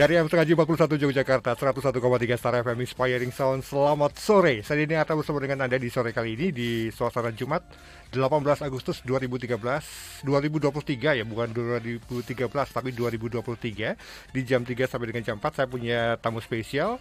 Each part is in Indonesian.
Dari M1 41 Yogyakarta, 101,3 Star FM Inspiring Sound. Selamat sore. Saya Dini Arta bersama dengan Anda di sore kali ini di suasana Jumat 18 Agustus 2023 ya, bukan 2013 tapi 2023 di jam 3 sampai dengan jam 4. Saya punya tamu spesial.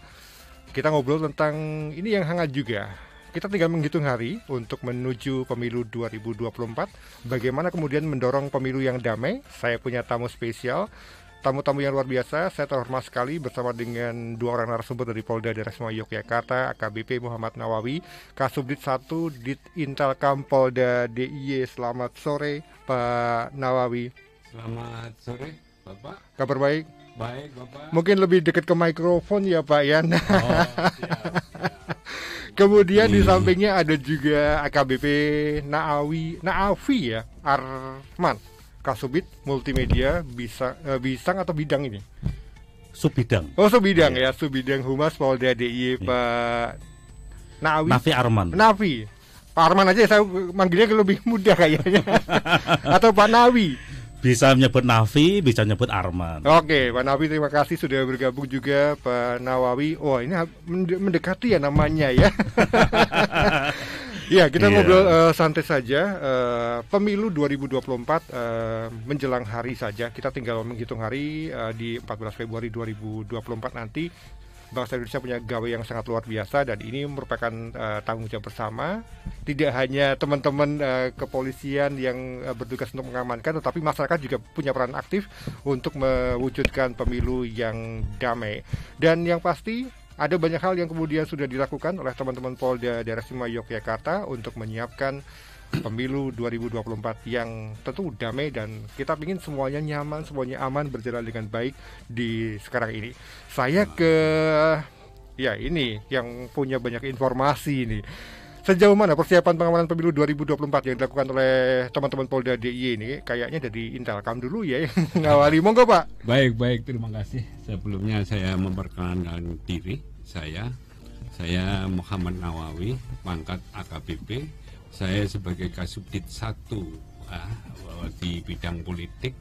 Kita ngobrol tentang ini yang hangat juga. Kita tinggal menghitung hari untuk menuju pemilu 2024. Bagaimana kemudian mendorong pemilu yang damai? Saya punya tamu spesial, tamu-tamu yang luar biasa. Saya terhormat sekali bersama dengan dua orang narasumber dari Polda Daerah Istimewa Yogyakarta, AKBP Muhammad Nawawi, Kasubdit 1 Dit Intelkam Polda DIY. Selamat sore Pak Nawawi. Selamat sore Bapak. Kabar baik? Baik Bapak. Mungkin lebih dekat ke mikrofon ya Pak ya. Siap. Kemudian di sampingnya ada juga AKBP Naafi ya, Arman, Kasubit Multimedia, Bisang atau Bidang ini? Subidang. Oh Subidang ya, Subidang Humas Polda DIY Pak Nafi Arman. Nafi. Pak Arman aja, saya manggilnya lebih mudah kayaknya. Atau Pak Nawi. Bisa menyebut Nafi, bisa menyebut Arman. Oke, Pak Nawi terima kasih sudah bergabung juga. Pak Nawawi, oh ini mendekati ya namanya ya. Ya, kita ngobrol santai saja. Pemilu 2024 menjelang hari saja. Kita tinggal menghitung hari di 14 Februari 2024 nanti. Bangsa Indonesia punya gawe yang sangat luar biasa dan ini merupakan tanggung jawab bersama. Tidak hanya teman-teman kepolisian yang bertugas untuk mengamankan, tetapi masyarakat juga punya peran aktif untuk mewujudkan pemilu yang damai. Dan yang pasti ada banyak hal yang kemudian sudah dilakukan oleh teman-teman Polda Daerah Istimewa Yogyakarta untuk menyiapkan pemilu 2024 yang tentu damai dan kita ingin semuanya nyaman, semuanya aman, berjalan dengan baik di sekarang ini. Saya ini yang punya banyak informasi ini. Sejauh mana persiapan pengamanan pemilu 2024 yang dilakukan oleh teman-teman Polda DIY ini? Kayaknya dari Intelkam dulu ya yang ngawali. Monggo Pak. Baik, terima kasih. Sebelumnya saya memperkenalkan diri. Saya Muhammad Nawawi, pangkat AKBP. Saya sebagai Kasubdit 1 di bidang politik.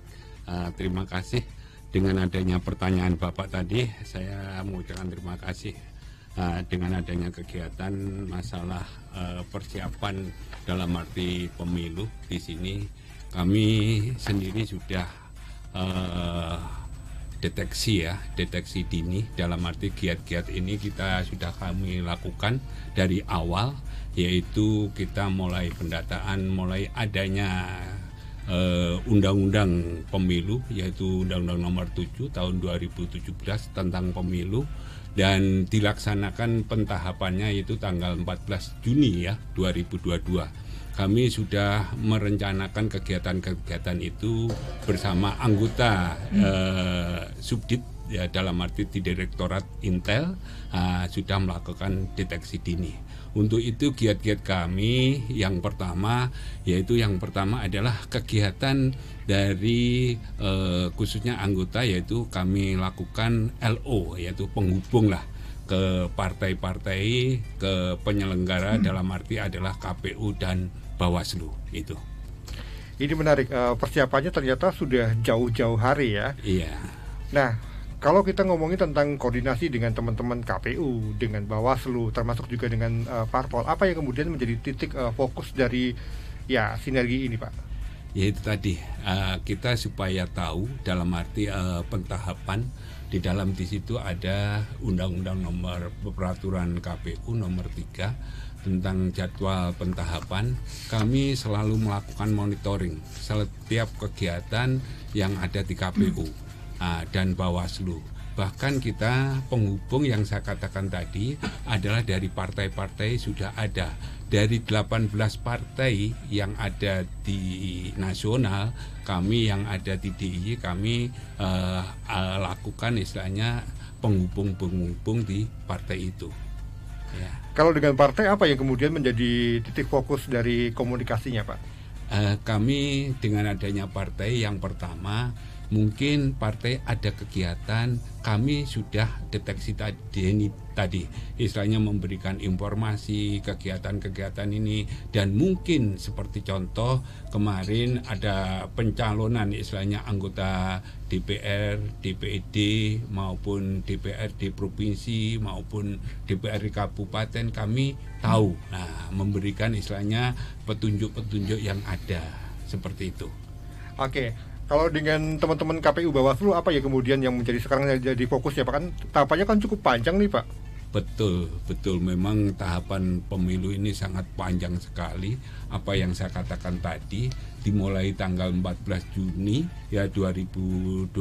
Terima kasih dengan adanya pertanyaan Bapak tadi. Saya mengucapkan terima kasih dengan adanya kegiatan masalah persiapan dalam arti pemilu di sini. Kami sendiri sudah deteksi dini, dalam arti giat-giat ini kita sudah kami lakukan dari awal, yaitu kita mulai pendataan, mulai adanya undang-undang pemilu, yaitu Undang-Undang Nomor 7 Tahun 2017 tentang pemilu, dan dilaksanakan pentahapannya yaitu tanggal 14 Juni 2022. Kami sudah merencanakan kegiatan-kegiatan itu bersama anggota Subdit ya, dalam arti di Direktorat Intel sudah melakukan deteksi dini. Untuk itu giat-giat kami yang pertama adalah kegiatan dari khususnya anggota, yaitu kami lakukan LO, yaitu penghubung lah ke partai-partai, ke penyelenggara dalam arti adalah KPU dan Bawaslu itu. Ini menarik, persiapannya ternyata sudah jauh-jauh hari ya. Iya. Nah, kalau kita ngomongin tentang koordinasi dengan teman-teman KPU, dengan Bawaslu, termasuk juga dengan parpol, apa yang kemudian menjadi titik fokus dari sinergi ini Pak? Yaitu tadi kita supaya tahu dalam arti pentahapan. Di dalam di situ ada Undang-Undang Nomor Peraturan KPU Nomor 3 tentang jadwal pentahapan. Kami selalu melakukan monitoring setiap kegiatan yang ada di KPU dan Bawaslu. Bahkan kita penghubung yang saya katakan tadi adalah dari partai-partai sudah ada. Dari 18 partai yang ada di nasional, kami yang ada di DIY, kami lakukan istilahnya penghubung di partai itu. Ya. Kalau dengan partai, apa yang kemudian menjadi titik fokus dari komunikasinya Pak? Kami dengan adanya partai, yang pertama mungkin partai ada kegiatan, kami sudah deteksi tadi istilahnya memberikan informasi kegiatan-kegiatan ini, dan mungkin seperti contoh kemarin ada pencalonan istilahnya anggota DPR, DPD maupun DPRD provinsi maupun DPRD kabupaten, kami tahu, memberikan istilahnya petunjuk-petunjuk yang ada seperti itu. Oke. Kalau dengan teman-teman KPU Bawaslu, apa ya kemudian yang menjadi sekarang jadi fokus ya Pak? Kan tahapannya kan cukup panjang nih Pak. Betul. Memang tahapan pemilu ini sangat panjang sekali. Apa yang saya katakan tadi, dimulai tanggal 14 Juni ya 2022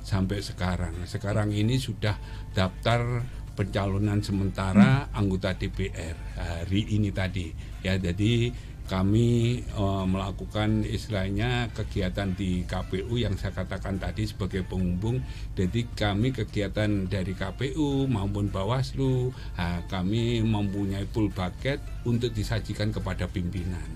sampai sekarang. Sekarang ini sudah daftar pencalonan sementara anggota DPR hari ini tadi. Ya, jadi kami melakukan istilahnya kegiatan di KPU yang saya katakan tadi sebagai penghubung. Jadi kami kegiatan dari KPU maupun Bawaslu, kami mempunyai full bucket untuk disajikan kepada pimpinan.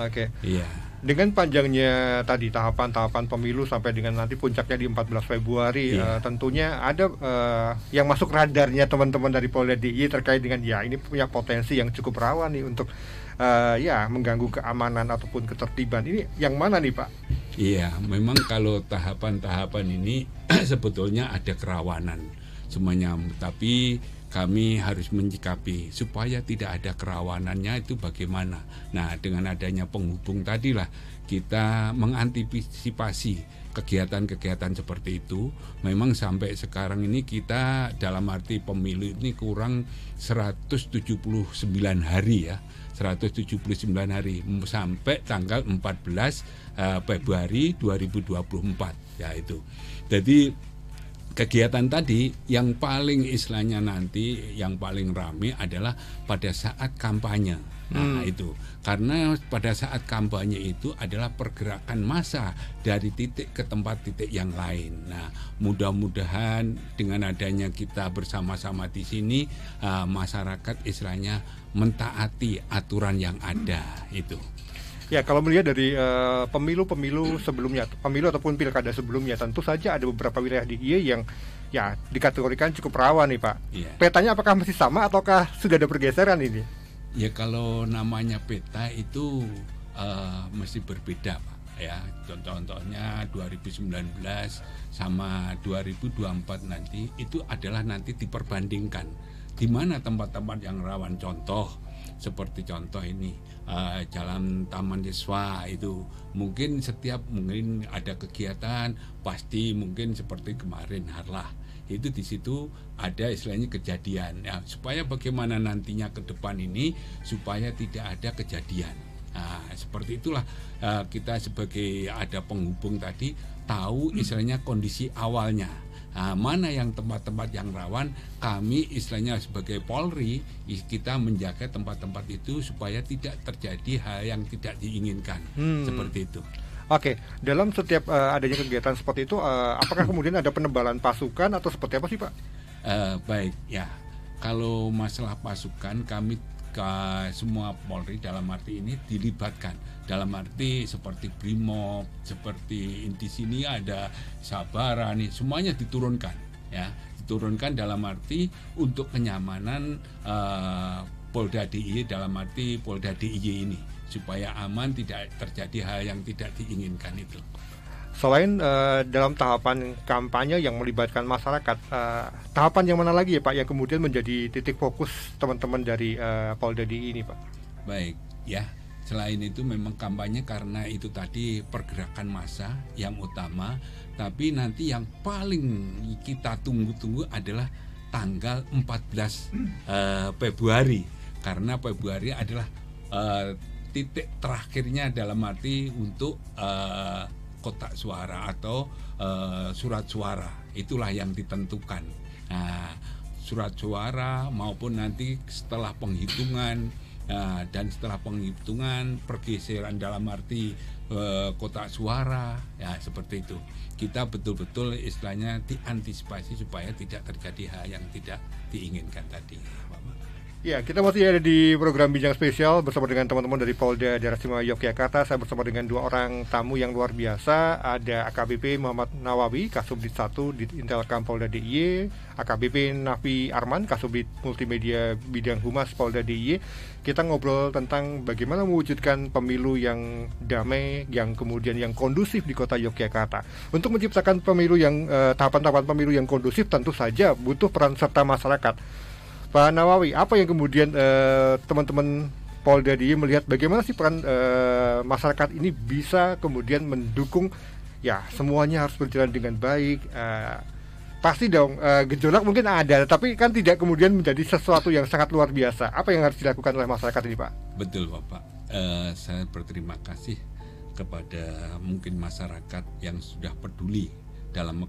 Oke. Iya. Dengan panjangnya tadi tahapan-tahapan pemilu sampai dengan nanti puncaknya di 14 Februari, tentunya ada yang masuk radarnya teman-teman dari Polda DIY terkait dengan ini punya potensi yang cukup rawan nih untuk mengganggu keamanan ataupun ketertiban. Ini yang mana nih Pak? Iya, memang kalau tahapan-tahapan ini sebetulnya ada kerawanan semuanya, tapi kami harus menyikapi supaya tidak ada kerawanannya itu bagaimana. Nah, dengan adanya penghubung tadilah kita mengantisipasi kegiatan-kegiatan seperti itu. Memang sampai sekarang ini kita dalam arti pemilu ini kurang 179 hari ya. 179 hari sampai tanggal 14 Februari 2024 ya itu. Jadi kegiatan tadi yang paling istilahnya nanti yang paling ramai adalah pada saat kampanye. Nah itu karena pada saat kampanye itu adalah pergerakan massa dari titik ke tempat titik yang lain. Nah mudah-mudahan dengan adanya kita bersama-sama di sini masyarakat istilahnya mentaati aturan yang ada itu. Ya, kalau melihat dari pemilu-pemilu sebelumnya, pemilu ataupun pilkada sebelumnya, tentu saja ada beberapa wilayah di DIY yang dikategorikan cukup rawan nih Pak. Yeah. Petanya apakah masih sama ataukah sudah ada pergeseran ini? Ya kalau namanya peta itu mesti berbeda Pak. Ya, contohnya 2019 sama 2024 nanti itu adalah nanti diperbandingkan di mana tempat-tempat yang rawan. Seperti contoh ini Jalan Taman Yeswa itu mungkin ada kegiatan, pasti mungkin seperti kemarin Harlah itu di situ ada istilahnya kejadian ya, supaya bagaimana nantinya ke depan ini supaya tidak ada kejadian. Nah, seperti itulah kita sebagai ada penghubung tadi tahu istilahnya kondisi awalnya. Mana yang tempat-tempat yang rawan, kami istilahnya sebagai Polri kita menjaga tempat-tempat itu supaya tidak terjadi hal yang tidak diinginkan. Seperti itu. Oke, dalam setiap adanya kegiatan seperti itu, apakah kemudian ada penebalan pasukan atau seperti apa sih Pak? Baik ya, kalau masalah pasukan kami semua Polri dalam arti ini dilibatkan, dalam arti seperti Brimob, seperti di sini ada Sabara nih, semuanya diturunkan ya, diturunkan dalam arti untuk kenyamanan Polda DIY, dalam arti Polda DIY ini supaya aman, tidak terjadi hal yang tidak diinginkan itu. Selain dalam tahapan kampanye yang melibatkan masyarakat, tahapan yang mana lagi ya Pak yang kemudian menjadi titik fokus teman-teman dari Polda DIY ini Pak? Baik, ya. Selain itu memang kampanye karena itu tadi pergerakan massa yang utama, tapi nanti yang paling kita tunggu-tunggu adalah tanggal 14 Februari. Karena Februari adalah titik terakhirnya dalam arti untuk kotak suara atau surat suara, itulah yang ditentukan. Nah, surat suara maupun nanti setelah penghitungan dan setelah penghitungan pergeseran dalam arti kotak suara ya, seperti itu. Kita betul-betul istilahnya diantisipasi supaya tidak terjadi hal yang tidak diinginkan tadi, Bapak. Ya, kita masih ada di program Bincang Spesial bersama dengan teman-teman dari Polda Daerah Istimewa Yogyakarta. Saya bersama dengan dua orang tamu yang luar biasa. Ada AKBP Muhammad Nawawi, Kasubdit 1 di Intelkam Polda DIY, AKBP Nafi Arman, Kasubdit Multimedia Bidang Humas Polda DIY. Kita ngobrol tentang bagaimana mewujudkan pemilu yang damai, yang kemudian yang kondusif di kota Yogyakarta. Untuk menciptakan pemilu yang tahapan-tahapan pemilu yang kondusif, tentu saja butuh peran serta masyarakat. Pak Nawawi, apa yang kemudian teman-teman Polda DIY melihat bagaimana sih peran masyarakat ini bisa kemudian mendukung, ya semuanya harus berjalan dengan baik. Pasti dong gejolak mungkin ada, tapi kan tidak kemudian menjadi sesuatu yang sangat luar biasa. Apa yang harus dilakukan oleh masyarakat ini, Pak? Betul, Bapak. Saya berterima kasih kepada mungkin masyarakat yang sudah peduli dalam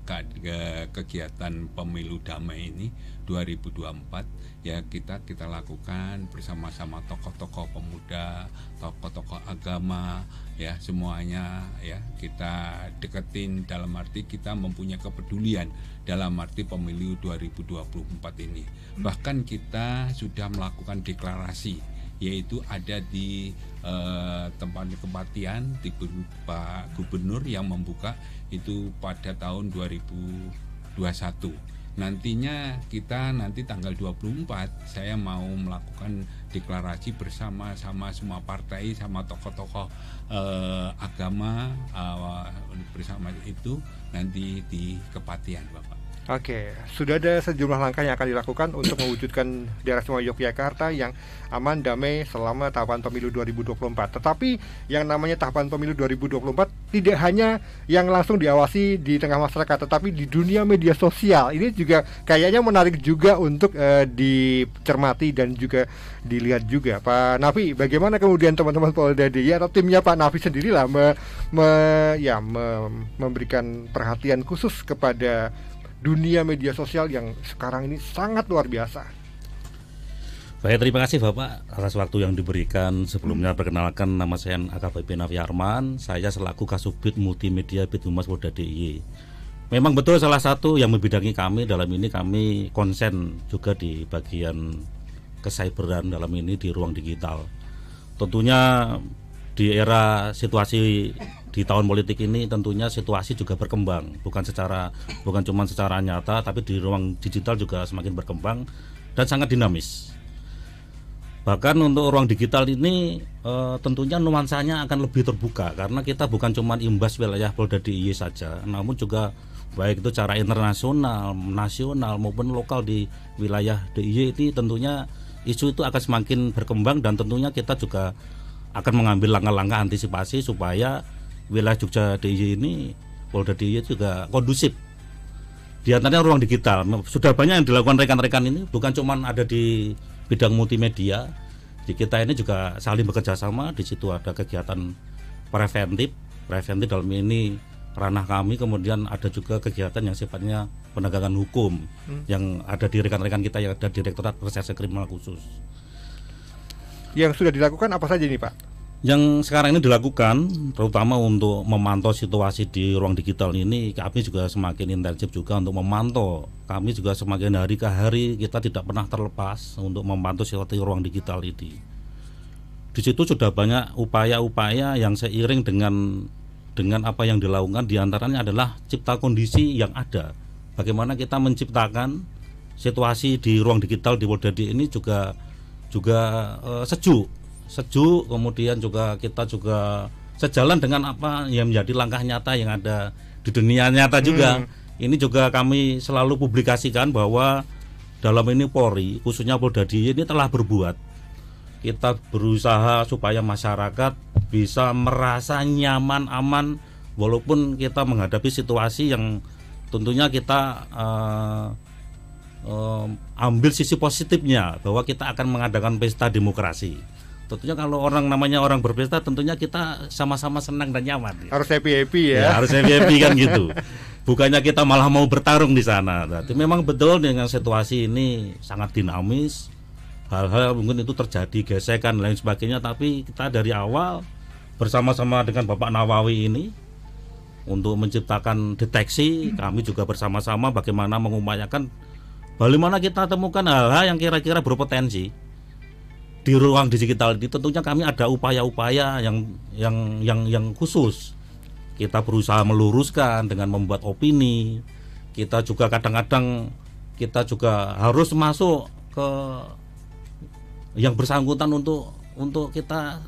kegiatan pemilu damai ini 2024. Ya, kita lakukan bersama-sama tokoh-tokoh pemuda, tokoh-tokoh agama, ya semuanya ya kita deketin, dalam arti kita mempunyai kepedulian dalam arti pemilu 2024 ini. Bahkan kita sudah melakukan deklarasi, yaitu ada di tempat kepatian di Pak Gubernur yang membuka itu pada tahun 2021. Nantinya kita nanti tanggal 24 saya mau melakukan deklarasi bersama-sama semua partai sama tokoh-tokoh agama bersama itu nanti di Kepatian, Bapak. Oke, sudah ada sejumlah langkah yang akan dilakukan untuk mewujudkan daerah istimewa Yogyakarta yang aman, damai selama tahapan pemilu 2024. Tetapi yang namanya tahapan pemilu 2024 tidak hanya yang langsung diawasi di tengah masyarakat, tetapi di dunia media sosial. Ini juga kayaknya menarik juga untuk dicermati dan juga dilihat juga. Pak Nafi, bagaimana kemudian teman-teman Polda DIY atau timnya Pak Nafi sendirilah memberikan perhatian khusus kepada dunia media sosial yang sekarang ini sangat luar biasa. Baik, terima kasih Bapak atas waktu yang diberikan. Sebelumnya perkenalkan, nama saya AKBP Nafi Arman. Saya selaku Kasubdit Multimedia Bidang Humas Polda DIY. Memang betul salah satu yang membidangi kami dalam ini, kami konsen juga di bagian kecyberan dalam ini di ruang digital. Tentunya di era situasi di tahun politik ini tentunya situasi juga berkembang, bukan cuma secara nyata, tapi di ruang digital juga semakin berkembang dan sangat dinamis. Bahkan untuk ruang digital ini tentunya nuansanya akan lebih terbuka, karena kita bukan cuma imbas wilayah Polda DIY saja, namun juga baik itu secara internasional, nasional maupun lokal di wilayah DIY ini tentunya isu itu akan semakin berkembang, dan tentunya kita juga akan mengambil langkah-langkah antisipasi supaya wilayah Jogja DIY ini, Polda DIY juga kondusif. Di antaranya ruang digital. Sudah banyak yang dilakukan rekan-rekan ini, bukan cuma ada di bidang multimedia. Di kita ini juga saling bekerja sama. Di situ ada kegiatan preventif dalam ini ranah kami. Kemudian ada juga kegiatan yang sifatnya penegakan hukum yang ada di rekan-rekan kita yang ada di Direktorat Reserse Kriminal Khusus. Yang sudah dilakukan apa saja ini, Pak? Yang sekarang ini dilakukan terutama untuk memantau situasi di ruang digital ini, kami juga semakin intensif juga untuk memantau. Kami juga semakin hari ke hari kita tidak pernah terlepas untuk memantau situasi ruang digital ini. Di situ sudah banyak upaya-upaya yang seiring dengan apa yang dilakukan, diantaranya adalah cipta kondisi yang ada. Bagaimana kita menciptakan situasi di ruang digital di Polda DIY ini juga sejuk, kemudian juga kita juga sejalan dengan apa yang menjadi langkah nyata yang ada di dunia nyata juga. Ini juga kami selalu publikasikan bahwa dalam ini Polri, khususnya Polda DIY ini telah berbuat. Kita berusaha supaya masyarakat bisa merasa nyaman, aman, walaupun kita menghadapi situasi yang tentunya kita ambil sisi positifnya, bahwa kita akan mengadakan pesta demokrasi. Tentunya kalau namanya orang berpesta, tentunya kita sama-sama senang dan nyaman. Harus happy ya. Harus happy kan gitu. Bukannya kita malah mau bertarung di sana. Jadi memang betul dengan situasi ini sangat dinamis. Hal-hal mungkin itu terjadi gesekan dan lain sebagainya, tapi kita dari awal bersama-sama dengan Bapak Nawawi ini untuk menciptakan deteksi, kami juga bersama-sama bagaimana mengupayakan bagaimana kita temukan hal-hal yang kira-kira berpotensi. di ruang digital ini tentunya kami ada upaya-upaya yang khusus. Kita berusaha meluruskan dengan membuat opini. Kita juga kadang-kadang kita juga harus masuk ke yang bersangkutan untuk kita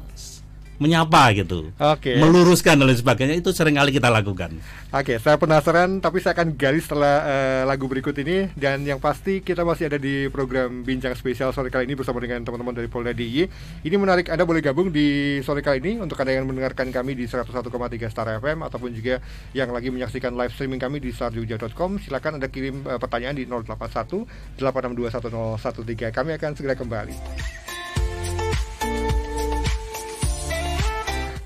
menyapa gitu, meluruskan dan lain sebagainya, itu sering kali kita lakukan. Oke, saya penasaran, tapi saya akan gali setelah lagu berikut ini. Dan yang pasti kita masih ada di program Bincang Spesial sore kali ini bersama dengan teman-teman dari Polda DIY. Ini menarik, Anda boleh gabung di sore kali ini untuk Anda yang mendengarkan kami di 101,3 Star FM ataupun juga yang lagi menyaksikan live streaming kami di starjogja.com. Silakan Anda kirim pertanyaan di 081 862 1013. Kami akan segera kembali.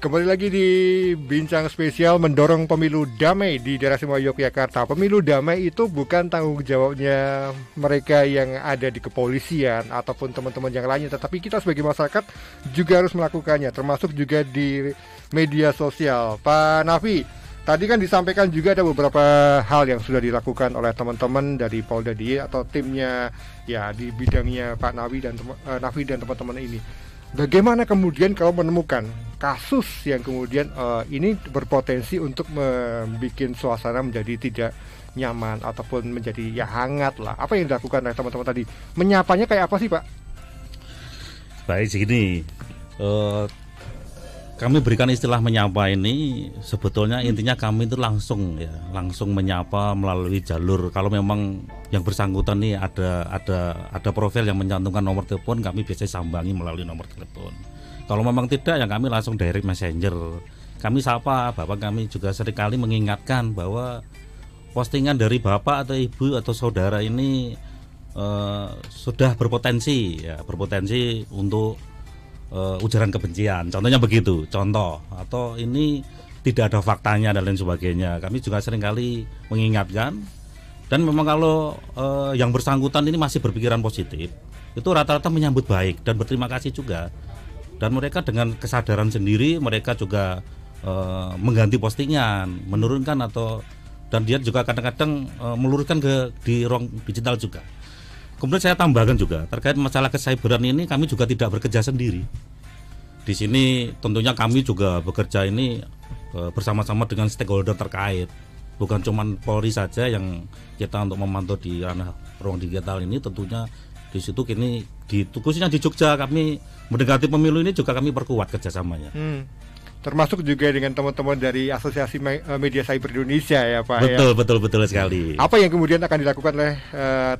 Kembali lagi di Bincang Spesial mendorong pemilu damai di daerah Istimewa Yogyakarta. Pemilu damai itu bukan tanggung jawabnya mereka yang ada di kepolisian ataupun teman-teman yang lainnya, tetapi kita sebagai masyarakat juga harus melakukannya, termasuk juga di media sosial. Pak Nafi, tadi kan disampaikan juga ada beberapa hal yang sudah dilakukan oleh teman-teman dari Polda DIY atau timnya ya di bidangnya Pak Nafi dan teman-teman ini. Bagaimana kemudian kalau menemukan kasus yang kemudian ini berpotensi untuk membuat suasana menjadi tidak nyaman ataupun menjadi ya hangat lah. Apa yang dilakukan oleh teman-teman tadi? Menyapanya kayak apa sih, Pak? Baik, segini. Kami berikan istilah menyapa ini, sebetulnya intinya kami itu langsung menyapa melalui jalur. Kalau memang yang bersangkutan nih ada profil yang mencantumkan nomor telepon, kami biasanya sambangi melalui nomor telepon. Kalau memang tidak, ya kami langsung direct messenger. Kami sapa, Bapak kami juga seringkali mengingatkan bahwa postingan dari Bapak atau Ibu atau saudara ini sudah berpotensi untuk ujaran kebencian, contohnya begitu, atau ini tidak ada faktanya dan lain sebagainya. Kami juga seringkali mengingatkan, dan memang kalau yang bersangkutan ini masih berpikiran positif, itu rata-rata menyambut baik dan berterima kasih juga. Dan mereka dengan kesadaran sendiri mereka juga mengganti postingan, menurunkan dan dia juga kadang-kadang meluruskan di ruang digital juga. Kemudian saya tambahkan juga terkait masalah kecyberan ini, kami juga tidak bekerja sendiri. Di sini tentunya kami juga bekerja ini bersama-sama dengan stakeholder terkait. Bukan cuma Polri saja yang kita untuk memantau di ranah ruang digital ini, tentunya di situ kini khususnya di Jogja kami mendekati pemilu ini juga kami perkuat kerjasamanya. Termasuk juga dengan teman-teman dari Asosiasi Media Cyber Indonesia ya Pak. Betul sekali. Apa yang kemudian akan dilakukan oleh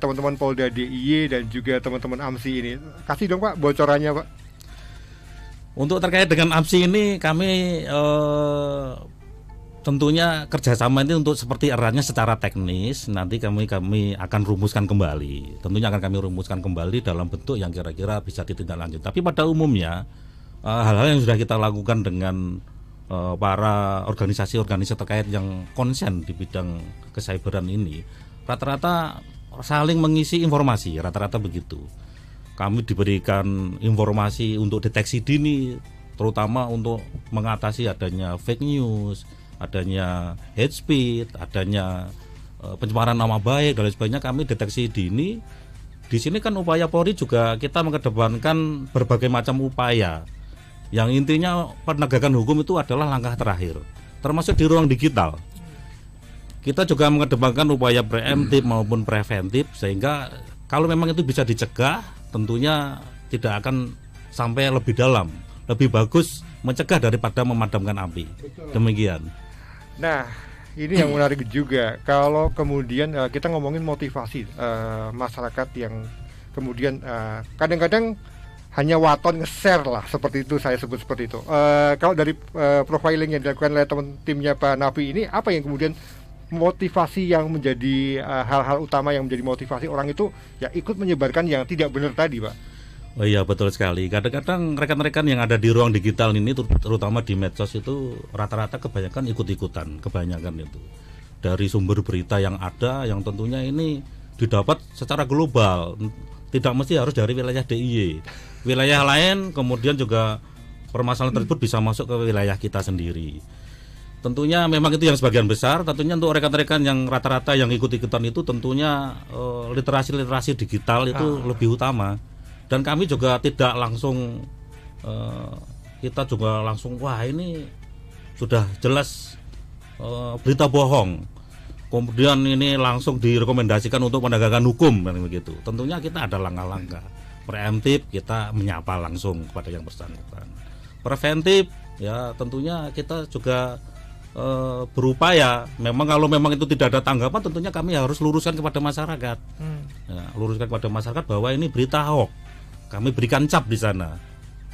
teman-teman Polda DIY dan juga teman-teman AMSI ini? Kasih dong Pak bocorannya Pak. Untuk terkait dengan AMSI ini kami tentunya kerjasama ini untuk seperti eratnya secara teknis nanti kami akan rumuskan kembali. Tentunya akan kami rumuskan kembali dalam bentuk yang kira-kira bisa ditindaklanjuti. Tapi pada umumnya hal-hal yang sudah kita lakukan dengan para organisasi-organisasi terkait yang konsen di bidang kecyberan ini, rata-rata saling mengisi informasi, rata-rata begitu. Kami diberikan informasi untuk deteksi dini, terutama untuk mengatasi adanya fake news, adanya hate speech, adanya pencemaran nama baik dan lain sebagainya. Kami deteksi dini. Di sini kan upaya Polri juga kita mengedepankan berbagai macam upaya. Yang intinya penegakan hukum itu adalah langkah terakhir, termasuk di ruang digital. Kita juga mengedepankan upaya preemptif maupun preventif, sehingga kalau memang itu bisa dicegah, tentunya tidak akan sampai lebih dalam. Lebih bagus mencegah daripada memadamkan api. Demikian. Nah, ini yang menarik juga. Kalau kemudian kita ngomongin motivasi masyarakat yang kemudian kadang-kadang hanya waton nge-share lah, seperti itu saya sebut seperti itu. Kalau dari profiling yang dilakukan oleh timnya Pak Nafi ini, apa yang kemudian motivasi yang menjadi hal-hal utama yang menjadi motivasi orang itu ya ikut menyebarkan yang tidak benar tadi, Pak? Oh iya, betul sekali. Kadang-kadang rekan-rekan yang ada di ruang digital ini, terutama di medsos itu rata-rata kebanyakan ikut-ikutan, kebanyakan itu dari sumber berita yang ada, yang tentunya ini didapat secara global. Tidak mesti harus dari wilayah DIY. Wilayah lain kemudian juga permasalahan tersebut bisa masuk ke wilayah kita sendiri. Tentunya memang itu yang sebagian besar. Tentunya untuk rekan-rekan yang rata-rata yang ikut-ikutan itu tentunya literasi digital itu lebih utama. Dan kami juga tidak langsung kita juga langsung wah ini sudah jelas berita bohong. Kemudian ini langsung direkomendasikan untuk penegakan hukum kan begitu. Tentunya kita ada langkah-langkah preemptif, kita menyapa langsung kepada yang bersangkutan. Preventif ya tentunya kita juga berupaya. Memang kalau memang itu tidak ada tanggapan, tentunya kami harus luruskan kepada masyarakat. Ya, luruskan kepada masyarakat bahwa ini berita hoax. Kami berikan cap di sana,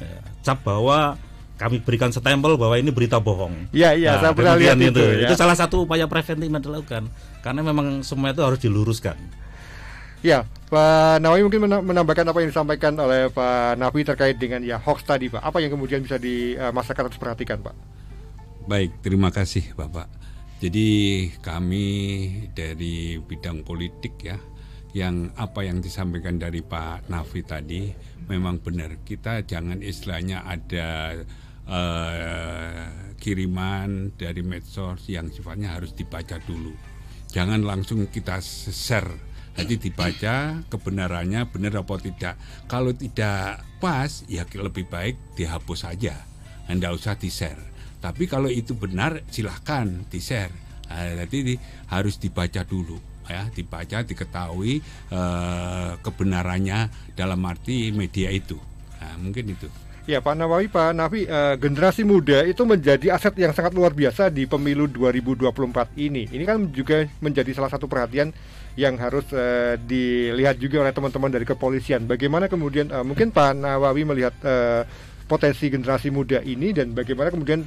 ya, cap bahwa kami berikan stempel bahwa ini berita bohong. Iya, Nah, saya pernah lihat itu. Ya. Itu salah satu upaya preventif yang dilakukan. Karena memang semua itu harus diluruskan. Ya, Pak Nawawi mungkin menambahkan apa yang disampaikan oleh Pak Nafi terkait dengan ya hoax tadi, Pak. Apa yang kemudian bisa di masyarakat harus perhatikan, Pak? Baik, terima kasih Bapak. Jadi kami dari bidang politik ya, yang apa yang disampaikan dari Pak Nafi tadi memang benar. Kita jangan istilahnya ada kiriman dari medsos yang sifatnya harus dibaca dulu. Jangan langsung kita share. Jadi dibaca kebenarannya benar apa tidak. Kalau tidak pas ya lebih baik dihapus saja. Anda usah di-share. Tapi kalau itu benar silahkan di-share. Jadi harus dibaca dulu ya, dibaca, diketahui kebenarannya dalam arti media itu. Mungkin itu. Ya Pak Nawawi, Pak Nafi, generasi muda itu menjadi aset yang sangat luar biasa di pemilu 2024 ini. Ini kan juga menjadi salah satu perhatian yang harus dilihat juga oleh teman-teman dari kepolisian. Bagaimana kemudian mungkin Pak Nawawi melihat potensi generasi muda ini dan bagaimana kemudian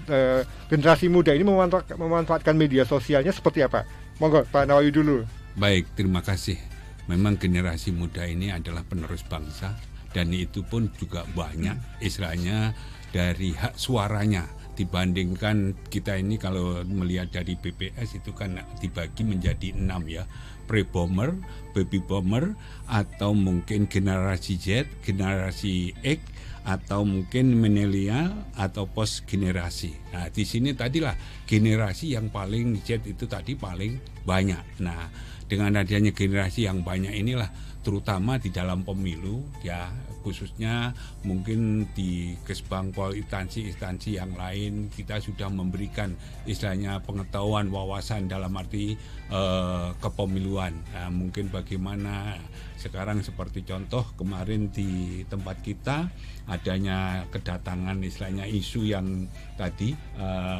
generasi muda ini memanfaatkan media sosialnya seperti apa? Monggo Pak Nawawi dulu. Baik, terima kasih. Memang generasi muda ini adalah penerus bangsa dan itu pun juga banyak istilahnya dari hak suaranya dibandingkan kita ini kalau melihat dari BPS itu kan dibagi menjadi 6 ya, pre-bomber, baby bomber, atau mungkin generasi Z, generasi X, atau mungkin milenial atau post generasi. Nah, di sini tadilah generasi yang paling Z itu tadi paling banyak. Nah, dengan adanya generasi yang banyak inilah terutama di dalam pemilu ya, khususnya mungkin di Kesbangpol instansi yang lain kita sudah memberikan istilahnya pengetahuan wawasan dalam arti kepemiluan. Nah, mungkin bagaimana sekarang seperti contoh kemarin di tempat kita adanya kedatangan istilahnya isu yang tadi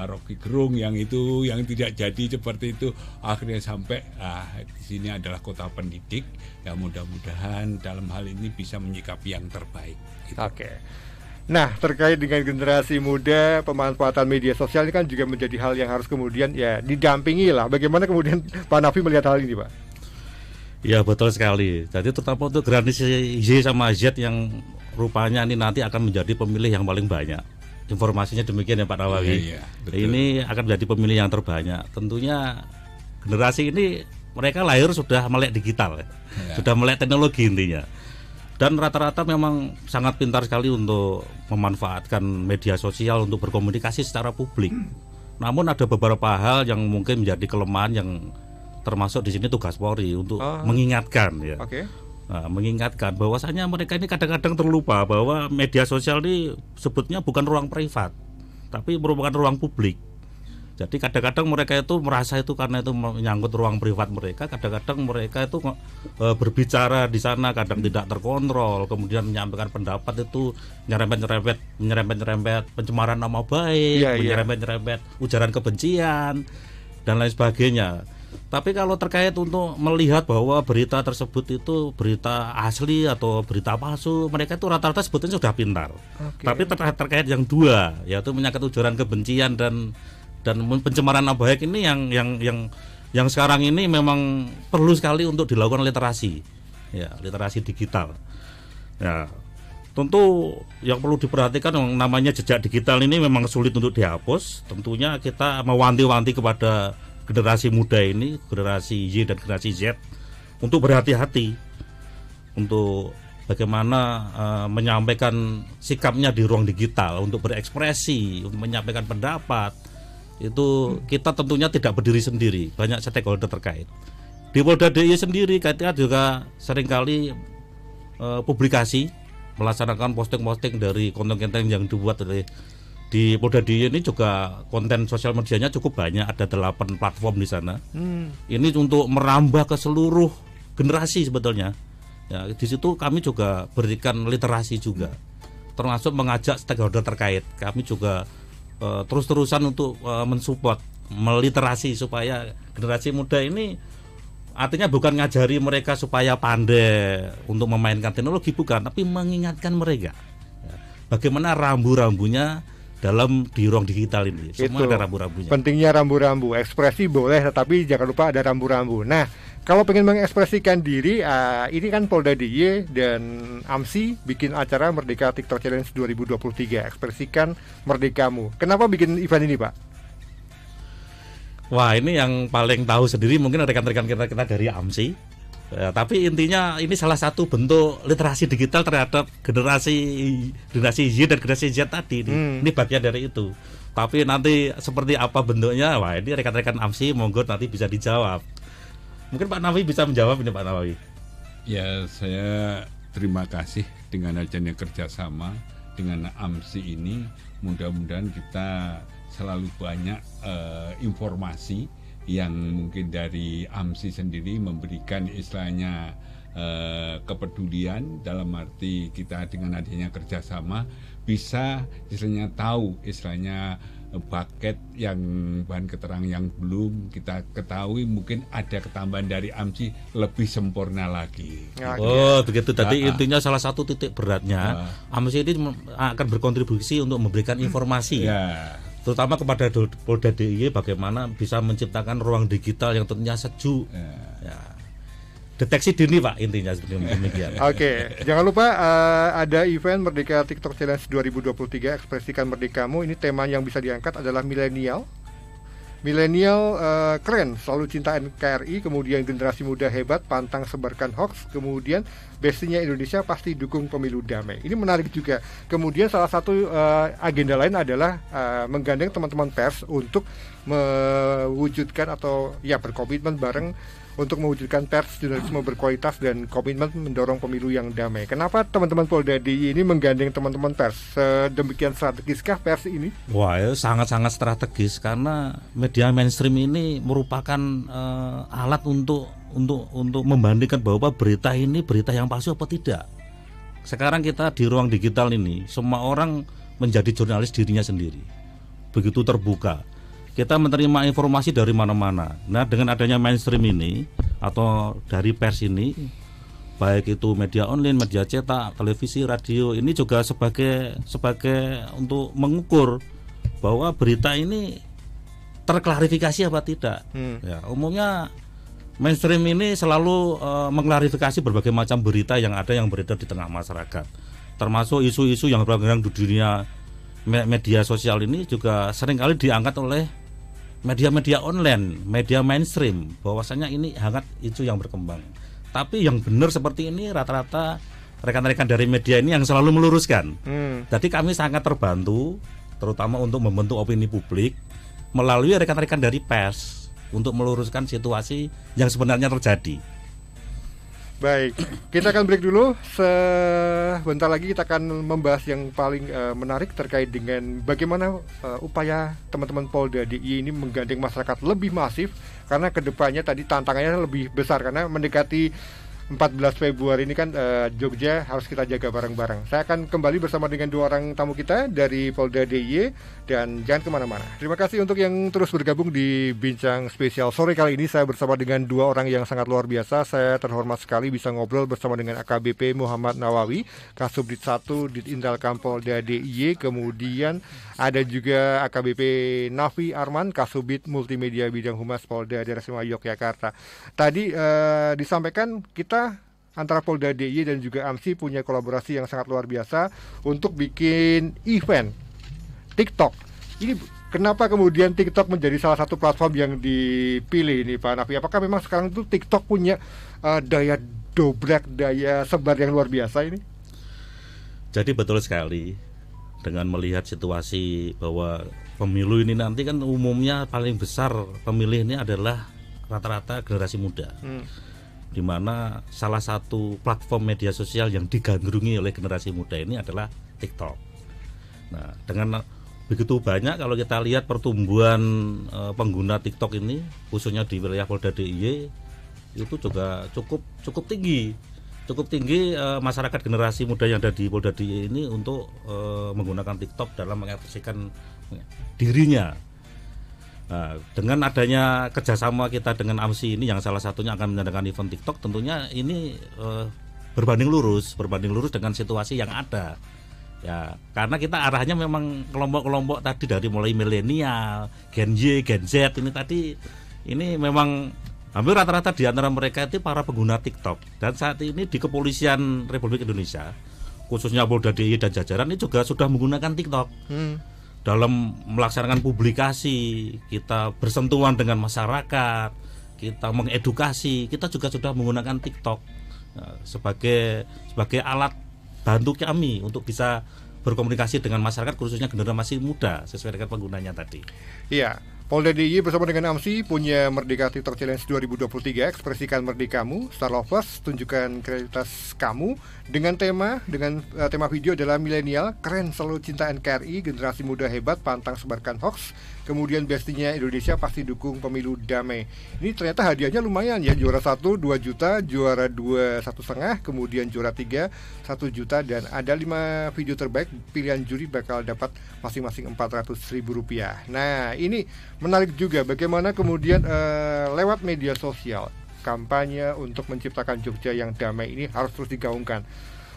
Rocky Gerung yang itu yang tidak jadi seperti itu akhirnya sampai di sini adalah kota pendidik ya, mudah-mudahan dalam hal ini bisa menyikapi yang terbaik gitu. Oke. Nah, terkait dengan generasi muda, pemanfaatan media sosial ini kan juga menjadi hal yang harus kemudian ya didampingi lah. Bagaimana kemudian Pak Nafi melihat hal ini, Pak? Ya betul sekali. Jadi terutama untuk generasi Y sama Z yang rupanya ini nanti akan menjadi pemilih yang paling banyak. Informasinya demikian ya Pak Nawawi. Iya, ini akan menjadi pemilih yang terbanyak. Tentunya generasi ini mereka lahir sudah melek digital, ya. Sudah melek teknologi intinya. Dan rata-rata memang sangat pintar sekali untuk memanfaatkan media sosial untuk berkomunikasi secara publik. Namun ada beberapa hal yang mungkin menjadi kelemahan yang termasuk di sini tugas Polri untuk mengingatkan ya. Nah, mengingatkan bahwasanya mereka ini kadang-kadang terlupa bahwa media sosial ini sebutnya bukan ruang privat, tapi merupakan ruang publik. Jadi kadang-kadang mereka itu merasa itu karena itu menyangkut ruang privat mereka, kadang-kadang mereka itu berbicara di sana kadang tidak terkontrol, kemudian menyampaikan pendapat itu nyerempet pencemaran nama baik, menyerempet ujaran kebencian dan lain sebagainya. Tapi kalau terkait untuk melihat bahwa berita tersebut itu berita asli atau berita palsu, mereka itu rata-rata sebetulnya sudah pintar. Tapi terkait yang dua, yaitu menyangkut ujaran kebencian dan pencemaran nama baik ini yang sekarang ini memang perlu sekali untuk dilakukan literasi, ya literasi digital. Ya, tentu yang perlu diperhatikan yang namanya jejak digital ini memang sulit untuk dihapus. Tentunya kita mewanti-wanti kepada generasi muda ini, generasi Y dan generasi Z untuk berhati-hati untuk bagaimana menyampaikan sikapnya di ruang digital, untuk berekspresi, untuk menyampaikan pendapat. Itu kita tentunya tidak berdiri sendiri, banyak stakeholder terkait. Di Polda DIY sendiri kita juga seringkali publikasi melaksanakan posting-posting dari konten-konten yang dibuat di Polda DIY ini juga konten sosial medianya cukup banyak, ada 8 platform di sana. Ini untuk merambah ke seluruh generasi sebetulnya. Ya, di situ kami juga berikan literasi juga, termasuk mengajak stakeholder terkait. Kami juga terus-terusan untuk mensupport, meliterasi supaya generasi muda ini, artinya bukan ngajari mereka supaya pandai untuk memainkan teknologi, bukan, tapi mengingatkan mereka bagaimana rambu-rambunya dalam di ruang digital ini. Semua ada rambu-rambunya. Pentingnya rambu-rambu, ekspresi boleh, tetapi jangan lupa ada rambu-rambu. Nah, kalau pengen mengekspresikan diri, ini kan Polda DIY dan AMSI bikin acara Merdeka TikTok Challenge 2023. Ekspresikan merdekamu. Kenapa bikin event ini, Pak? Wah, ini yang paling tahu sendiri mungkin rekan-rekan kita dari AMSI. Ya, tapi intinya ini salah satu bentuk literasi digital terhadap generasi Y dan generasi Z tadi. Ini bagian dari itu. Tapi nanti seperti apa bentuknya, wah ini rekan-rekan AMSI monggo nanti bisa dijawab. Mungkin Pak Nawawi bisa menjawab ini, Pak Nawawi. Ya, saya terima kasih dengan adanya kerjasama dengan AMSI ini. Mudah-mudahan kita selalu banyak informasi yang mungkin dari AMSI sendiri memberikan istilahnya kepedulian, dalam arti kita dengan adanya kerjasama bisa istilahnya tahu istilahnya paket yang bahan keterangan yang belum kita ketahui, mungkin ada ketambahan dari AMSI lebih sempurna lagi. Oh begitu, tadi intinya salah satu titik beratnya AMSI ini akan berkontribusi untuk memberikan informasi terutama kepada Polda DIY bagaimana bisa menciptakan ruang digital yang tentunya sejuk. Deteksi dini, Pak, intinya demikian. Oke, jangan lupa ada event Merdeka TikTok Challenge 2023, ekspresikan merdekamu. Ini tema yang bisa diangkat adalah milenial. Milenial keren, selalu cinta NKRI, kemudian generasi muda hebat, pantang sebarkan hoax, kemudian bestinya Indonesia pasti dukung pemilu damai. Ini menarik juga. Kemudian salah satu agenda lain adalah menggandeng teman-teman pers untuk mewujudkan atau ya berkomitmen bareng untuk mewujudkan pers jurnalisme berkualitas dan komitmen mendorong pemilu yang damai. Kenapa teman-teman Polda DIY ini menggandeng teman-teman pers? Sedemikian strategiskah pers ini? Wah, ya, sangat-sangat strategis karena media mainstream ini merupakan alat untuk membandingkan bahwa berita ini berita yang palsu apa tidak. Sekarang kita di ruang digital ini, semua orang menjadi jurnalis dirinya sendiri. Begitu terbuka. Kita menerima informasi dari mana-mana. Nah, dengan adanya mainstream ini atau dari pers ini, baik itu media online, media cetak, televisi, radio, ini juga sebagai untuk mengukur bahwa berita ini terklarifikasi apa tidak. Ya, umumnya mainstream ini selalu mengklarifikasi berbagai macam berita yang ada yang beredar di tengah masyarakat, termasuk isu-isu yang berkembang di dunia media sosial ini juga seringkali diangkat oleh media-media online, media mainstream, bahwasanya ini hangat isu yang berkembang. Tapi yang benar seperti ini rata-rata rekan-rekan dari media ini yang selalu meluruskan. Jadi kami sangat terbantu, terutama untuk membentuk opini publik melalui rekan-rekan dari pers untuk meluruskan situasi yang sebenarnya terjadi. Baik, kita akan break dulu. Sebentar lagi kita akan membahas yang paling menarik terkait dengan bagaimana upaya teman-teman Polda DIY ini menggandeng masyarakat lebih masif, karena kedepannya tadi tantangannya lebih besar karena mendekati 14 Februari ini kan Jogja harus kita jaga bareng-bareng. Saya akan kembali bersama dengan dua orang tamu kita dari Polda DIY dan jangan kemana-mana. Terima kasih untuk yang terus bergabung di Bincang Spesial sore kali ini. Saya bersama dengan dua orang yang sangat luar biasa. Saya terhormat sekali bisa ngobrol bersama dengan AKBP Muhammad Nawawi, Kasubdit 1 Ditintalkam Polda DIY. Kemudian ada juga AKBP Nafi Arman, Kasubdit Multimedia Bidang Humas Polda Daerah Istimewa Yogyakarta. Tadi disampaikan kita antara Polda DIY dan juga AMSI punya kolaborasi yang sangat luar biasa untuk bikin event TikTok. Ini kenapa kemudian TikTok menjadi salah satu platform yang dipilih ini, Pak Nafi? Apakah memang sekarang itu TikTok punya daya dobrak, daya sebar yang luar biasa ini? Jadi betul sekali, dengan melihat situasi bahwa pemilu ini nanti kan umumnya paling besar pemilih ini adalah rata-rata generasi muda. di mana salah satu platform media sosial yang digandrungi oleh generasi muda ini adalah TikTok. Nah, dengan begitu banyak kalau kita lihat pertumbuhan pengguna TikTok ini khususnya di wilayah Polda DIY itu juga cukup tinggi. Cukup tinggi masyarakat generasi muda yang ada di Polda DIY ini untuk menggunakan TikTok dalam mengekspresikan dirinya. Nah, dengan adanya kerjasama kita dengan AMSI ini yang salah satunya akan mengadakan event TikTok, tentunya ini berbanding lurus dengan situasi yang ada. Ya, karena kita arahnya memang kelompok-kelompok tadi dari mulai milenial, Gen Y, Gen Z ini memang hampir rata-rata di antara mereka itu para pengguna TikTok. Dan saat ini di Kepolisian Republik Indonesia, khususnya Polda DIY dan jajaran ini juga sudah menggunakan TikTok. Dalam melaksanakan publikasi, kita bersentuhan dengan masyarakat, kita mengedukasi, kita juga sudah menggunakan TikTok sebagai alat bantu kami untuk bisa berkomunikasi dengan masyarakat khususnya generasi muda sesuai dengan penggunanya tadi. Iya, Polda DIY bersama dengan AMSI punya Merdeka TikTok Challenge 2023, ekspresikan merdekamu, Star Lovers, tunjukkan kreativitas kamu dengan tema video adalah milenial, keren selalu cinta NKRI, generasi muda hebat, pantang sebarkan hoax. Kemudian bestinya Indonesia pasti dukung pemilu damai. Ini ternyata hadiahnya lumayan ya, juara 1 2 juta, juara 2 1,5, kemudian juara 3 1 juta, dan ada 5 video terbaik pilihan juri bakal dapat masing-masing Rp400.000. Nah, ini menarik juga bagaimana kemudian lewat media sosial kampanye untuk menciptakan Jogja yang damai ini harus terus digaungkan.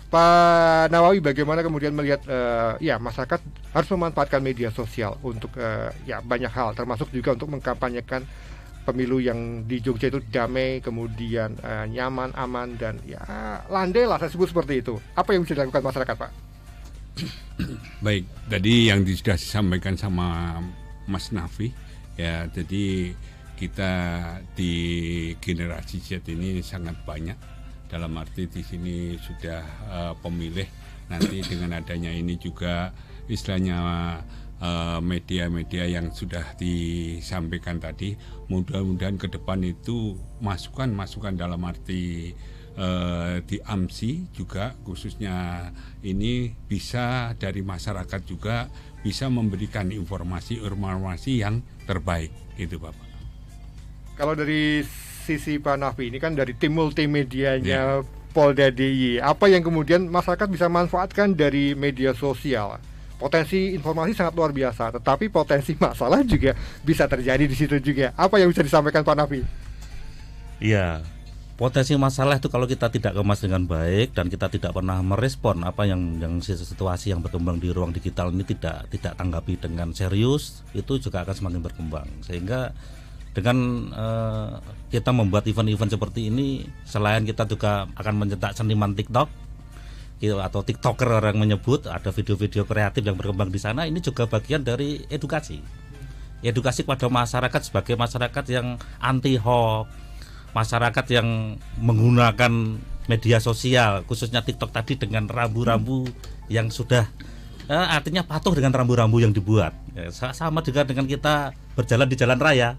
Pak Nawawi, bagaimana kemudian melihat masyarakat harus memanfaatkan media sosial untuk banyak hal, termasuk juga untuk mengkampanyekan pemilu yang di Jogja itu damai, kemudian nyaman, aman, dan landai lah, saya sebut seperti itu. Apa yang bisa dilakukan masyarakat, Pak? Baik, tadi yang sudah disampaikan sama Mas Nafi, ya, jadi kita di generasi Z ini sangat banyak. Dalam arti di sini sudah pemilih, nanti dengan adanya ini juga istilahnya media-media yang sudah disampaikan tadi, mudah-mudahan ke depan itu masukan dalam arti di AMSI juga khususnya ini bisa dari masyarakat juga bisa memberikan informasi yang terbaik, gitu Bapak. Kalau dari sisi Pak Nafi, ini kan dari tim multimedianya Polda DIY, apa yang kemudian masyarakat bisa manfaatkan dari media sosial? Potensi informasi sangat luar biasa, tetapi potensi masalah juga bisa terjadi di situ juga. Apa yang bisa disampaikan Pak Nafi? Iya, potensi masalah itu kalau kita tidak kemas dengan baik dan kita tidak pernah merespon apa yang situasi yang berkembang di ruang digital ini tidak tanggapi dengan serius, itu juga akan semakin berkembang. Sehingga dengan kita membuat event-event seperti ini, selain kita juga akan mencetak seniman TikTok atau TikToker orang menyebut, ada video-video kreatif yang berkembang di sana, ini juga bagian dari edukasi kepada masyarakat sebagai masyarakat yang anti hoax, masyarakat yang menggunakan media sosial khususnya TikTok tadi dengan rambu-rambu yang sudah artinya patuh dengan rambu-rambu yang dibuat. Sama juga dengan kita berjalan di jalan raya.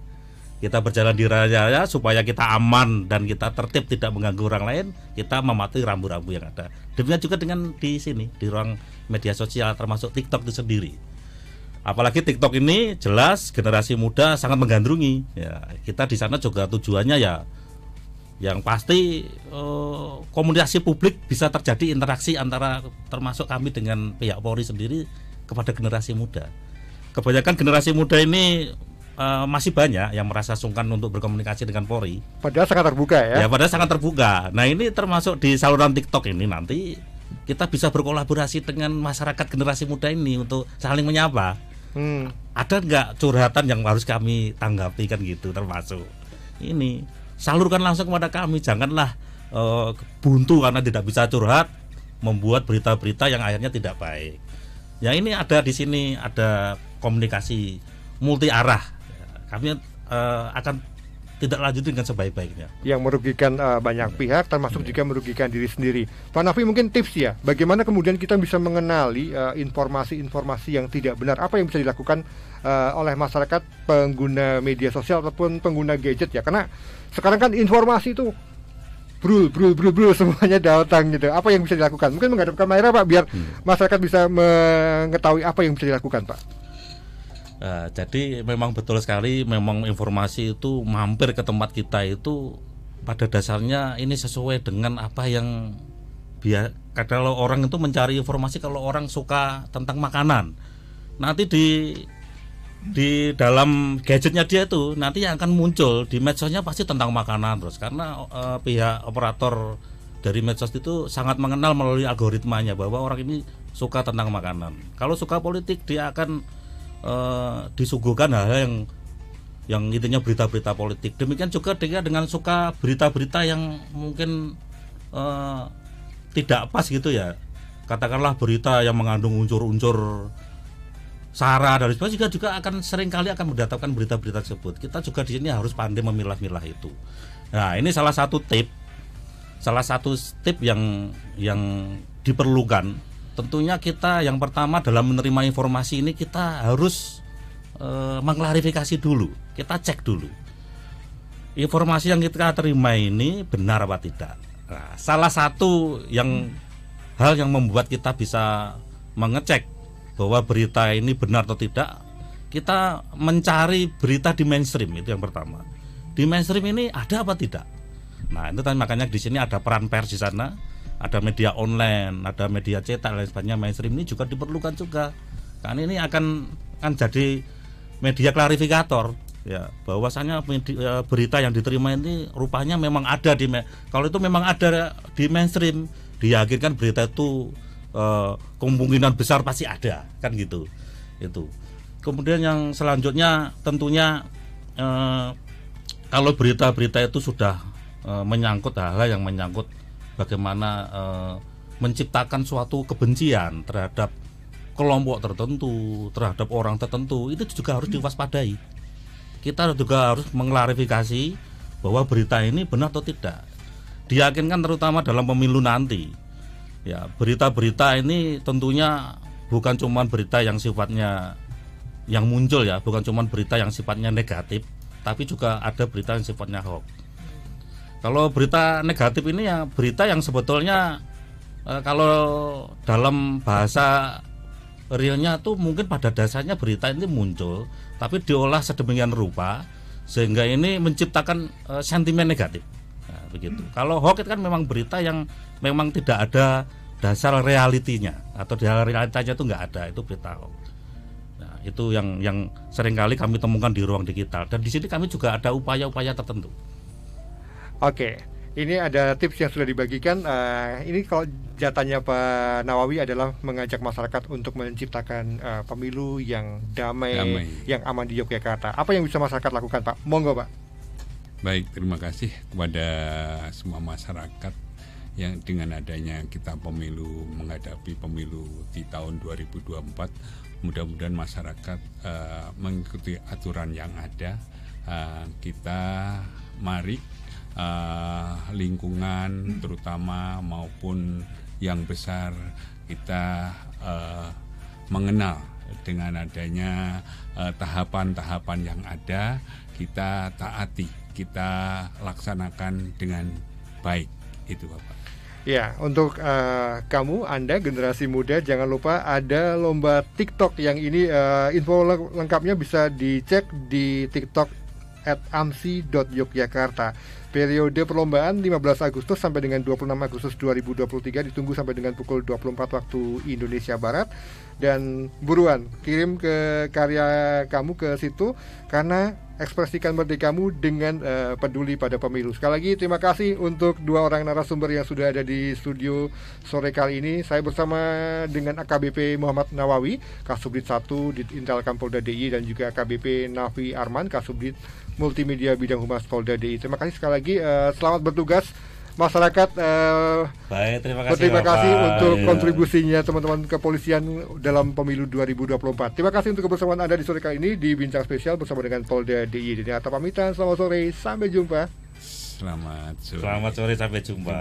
Kita berjalan di raya supaya kita aman dan kita tertib, tidak mengganggu orang lain, kita mematuhi rambu-rambu yang ada. Demikian juga dengan di sini, di ruang media sosial termasuk TikTok itu sendiri. Apalagi TikTok ini jelas generasi muda sangat menggandrungi. Ya, kita di sana juga tujuannya ya yang pasti komunikasi publik bisa terjadi interaksi antara termasuk kami dengan pihak Polri sendiri kepada generasi muda. Kebanyakan generasi muda ini masih banyak yang merasa sungkan untuk berkomunikasi dengan Polri. Padahal sangat terbuka ya. Ya, padahal sangat terbuka. Nah, ini termasuk di saluran TikTok ini nanti kita bisa berkolaborasi dengan masyarakat generasi muda ini untuk saling menyapa. Ada nggak curhatan yang harus kami tanggapi kan gitu, termasuk ini salurkan langsung kepada kami, janganlah buntu karena tidak bisa curhat membuat berita-berita yang akhirnya tidak baik. Ya, ini ada di sini ada komunikasi multi arah. Kami akan tidak lanjut dengan sebaik-baiknya. Yang merugikan banyak pihak, termasuk juga merugikan diri sendiri. Pak Nafi, mungkin tips ya, bagaimana kemudian kita bisa mengenali informasi-informasi yang tidak benar? Apa yang bisa dilakukan oleh masyarakat pengguna media sosial ataupun pengguna gadget ya? Karena sekarang kan informasi itu brul semuanya datang gitu. Apa yang bisa dilakukan? Mungkin menghadap kamera Pak biar masyarakat bisa mengetahui apa yang bisa dilakukan Pak. Jadi memang betul sekali, memang informasi itu mampir ke tempat kita itu pada dasarnya ini sesuai dengan apa yang kalau orang itu mencari informasi, kalau orang suka tentang makanan, nanti di dalam gadgetnya dia itu nanti yang akan muncul di medsosnya pasti tentang makanan terus, karena pihak operator dari medsos itu sangat mengenal melalui algoritmanya bahwa orang ini suka tentang makanan. Kalau suka politik dia akan disuguhkan hal-hal yang intinya berita-berita politik. Demikian juga dia dengan suka berita-berita yang mungkin tidak pas gitu ya, katakanlah berita yang mengandung unsur-unsur SARA dan sebagainya juga akan seringkali akan mendatangkan berita-berita tersebut. Kita juga di sini harus pandai memilah-milah itu. Nah, ini salah satu tip yang diperlukan. Tentunya kita yang pertama dalam menerima informasi ini kita harus mengklarifikasi dulu. Kita cek dulu informasi yang kita terima ini benar apa tidak. Nah, salah satu hal yang membuat kita bisa mengecek bahwa berita ini benar atau tidak, kita mencari berita di mainstream, itu yang pertama. Di mainstream ini ada apa tidak? Nah, itu makanya di sini ada peran pers di sana, ada media online, ada media cetak dan sebagainya. Mainstream ini juga diperlukan juga. Karena ini akan jadi media klarifikator ya, bahwasanya berita yang diterima ini rupanya memang ada kalau itu memang ada di mainstream, diyakinkan berita itu kemungkinan besar pasti ada, kan gitu. Itu. Kemudian yang selanjutnya tentunya kalau berita-berita itu sudah menyangkut hal-hal yang menyangkut bagaimana menciptakan suatu kebencian terhadap kelompok tertentu, terhadap orang tertentu, itu juga harus diwaspadai. Kita juga harus mengklarifikasi bahwa berita ini benar atau tidak. Diyakinkan terutama dalam pemilu nanti. Ya, berita-berita ini tentunya bukan cuma berita yang sifatnya yang muncul ya, bukan cuma berita yang sifatnya negatif, tapi juga ada berita yang sifatnya hoax. Kalau berita negatif ini ya berita yang sebetulnya kalau dalam bahasa realnya tuh mungkin pada dasarnya berita ini muncul tapi diolah sedemikian rupa sehingga ini menciptakan sentimen negatif. Nah, begitu. Kalau hoax kan memang berita yang memang tidak ada dasar realitinya atau dasar realitanya itu nggak ada, itu berita hoax. Nah, itu yang seringkali kami temukan di ruang digital, dan di sini kami juga ada upaya-upaya tertentu. Oke, ini ada tips yang sudah dibagikan. Ini kalau jatahnya Pak Nawawi adalah mengajak masyarakat untuk menciptakan pemilu yang damai, yang aman di Yogyakarta. Apa yang bisa masyarakat lakukan, Pak? Monggo, Pak. Baik, terima kasih kepada semua masyarakat yang dengan adanya kita menghadapi pemilu di tahun 2024, mudah-mudahan masyarakat mengikuti aturan yang ada. Kita mari lingkungan terutama maupun yang besar kita mengenal dengan adanya tahapan-tahapan yang ada, kita taati, kita laksanakan dengan baik, itu Bapak. Ya, untuk kamu, Anda generasi muda, jangan lupa ada lomba TikTok yang ini info lengkapnya bisa dicek di TikTok @amsi.yogyakarta. Periode perlombaan 15 Agustus sampai dengan 26 Agustus 2023, ditunggu sampai dengan pukul 24 waktu Indonesia Barat. Dan buruan kirim ke karya kamu ke situ, karena ekspresikan merdekamu dengan peduli pada pemilu. Sekali lagi terima kasih untuk dua orang narasumber yang sudah ada di studio sore kali ini. Saya bersama dengan AKBP Muhammad Nawawi, Kasubdit 1 di Intelkam Polda DIY, dan juga AKBP Nafi Arman, Kasubdit Multimedia Bidang Humas Polda DIY. Terima kasih sekali lagi, selamat bertugas masyarakat. Baik, terima kasih untuk kontribusinya teman-teman kepolisian dalam pemilu 2024. Terima kasih untuk kebersamaan Anda di sore kali ini di Bincang Spesial bersama dengan Polda DIY. Dini Atta pamitan, selamat sore, sampai jumpa. Selamat sore, sampai jumpa.